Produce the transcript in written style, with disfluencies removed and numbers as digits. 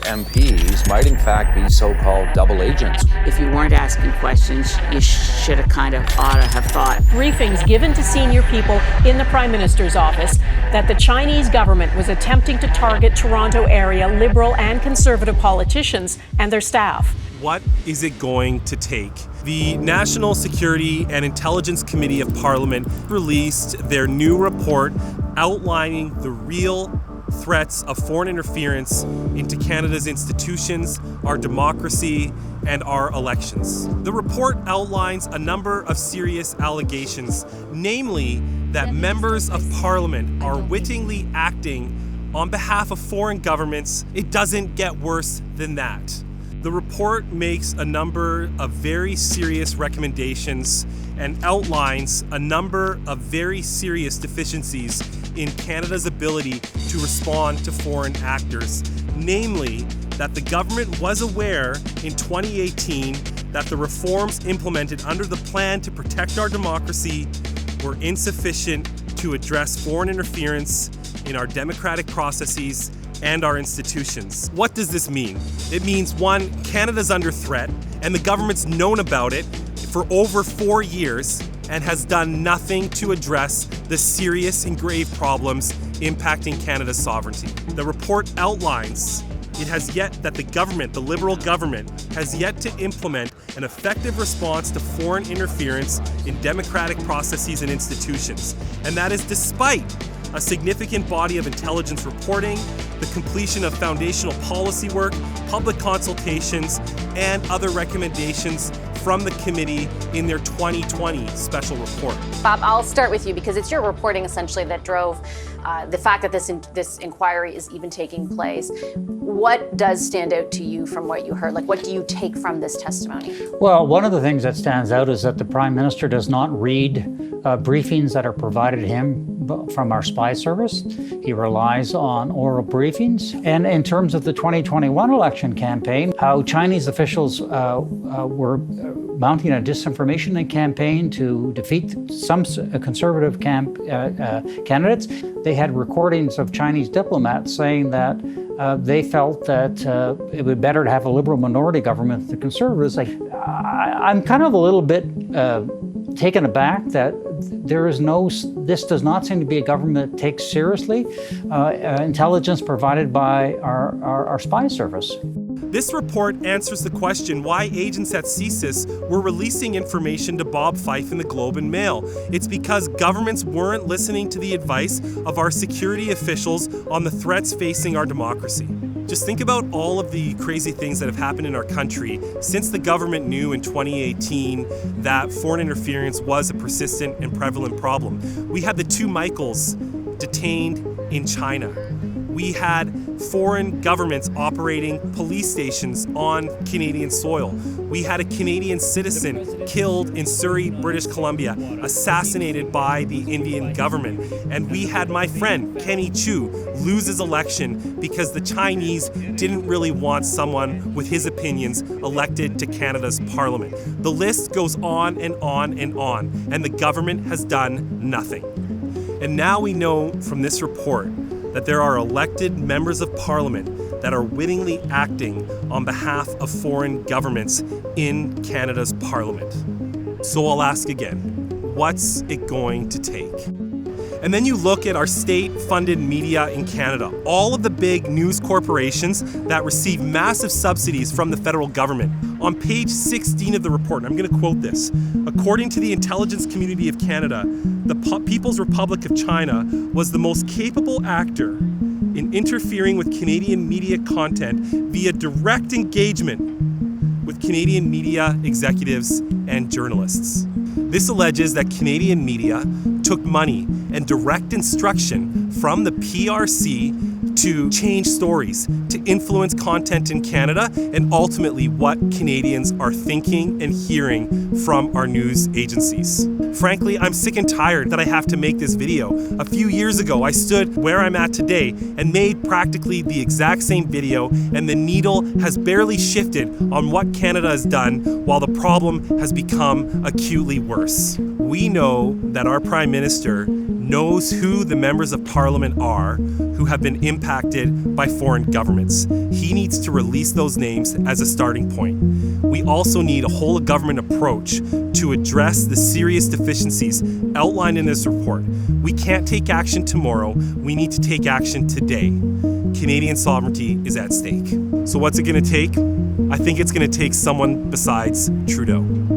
MPs might in fact be so-called double agents. If you weren't asking questions, you should have ought to have thought. Briefings given to senior people in the Prime Minister's office that the Chinese government was attempting to target Toronto area Liberal and Conservative politicians and their staff. What is it going to take? The National Security and Intelligence Committee of Parliament released their new report outlining the real threats of foreign interference into Canada's institutions, our democracy, and our elections. The report outlines a number of serious allegations, namely that members of Parliament are wittingly acting on behalf of foreign governments. It doesn't get worse than that. The report makes a number of very serious recommendations and outlines a number of very serious deficiencies in Canada's ability to respond to foreign actors, namely that the government was aware in 2018 that the reforms implemented under the plan to protect our democracy were insufficient to address foreign interference in our democratic processes and our institutions. What does this mean? It means, one, Canada's under threat, and the government's known about it for over 4 years and has done nothing to address the serious and grave problems impacting Canada's sovereignty. The report outlines that the government, the Liberal government, has yet to implement an effective response to foreign interference in democratic processes and institutions. And that is despite a significant body of intelligence reporting, the completion of foundational policy work, public consultations, and other recommendations from the committee in their 2020 special report. Bob, I'll start with you because it's your reporting essentially that drove the fact that this inquiry is even taking place. What does stand out to you from what you heard? Like, what do you take from this testimony? Well, one of the things that stands out is that the Prime Minister does not read briefings that are provided to him from our spy service. He relies on oral briefings. And in terms of the 2021 election campaign, how Chinese officials were mounting a disinformation campaign to defeat some conservative candidates. They had recordings of Chinese diplomats saying that they felt that it would be better to have a Liberal minority government than the Conservatives. I'm kind of a little bit taken aback that this does not seem to be a government that takes seriously intelligence provided by our spy service. This report answers the question why agents at CSIS were releasing information to Bob Fife in the Globe and Mail. It's because governments weren't listening to the advice of our security officials on the threats facing our democracy. Just think about all of the crazy things that have happened in our country since the government knew in 2018 that foreign interference was a persistent and prevalent problem. We had the two Michaels detained in China. We had foreign governments operating police stations on Canadian soil. We had a Canadian citizen killed in Surrey, British Columbia, assassinated by the Indian government. And we had my friend, Kenny Chu, lose his election because the Chinese didn't really want someone with his opinions elected to Canada's parliament. The list goes on and on and on, and the government has done nothing. And now we know from this report that there are elected members of parliament that are wittingly acting on behalf of foreign governments in Canada's parliament. So I'll ask again, what's it going to take? And then you look at our state-funded media in Canada, all of the big news corporations that receive massive subsidies from the federal government. On page 16 of the report, and I'm going to quote this, according to the Intelligence Community of Canada, the People's Republic of China was the most capable actor in interfering with Canadian media content via direct engagement with Canadian media executives and journalists. This alleges that Canadian media took money and direct instruction from the PRC to change stories, to influence content in Canada, and ultimately what Canadians are thinking and hearing from our news agencies. Frankly, I'm sick and tired that I have to make this video. A few years ago, I stood where I'm at today and made practically the exact same video, and the needle has barely shifted on what Canada has done while the problem has become acutely worse. We know that our Prime Minister knows who the members of parliament are who have been impacted by foreign governments. He needs to release those names as a starting point. We also need a whole of government approach to address the serious deficiencies outlined in this report. We can't take action tomorrow. We need to take action today. Canadian sovereignty is at stake. So what's it going to take? I think it's going to take someone besides Trudeau.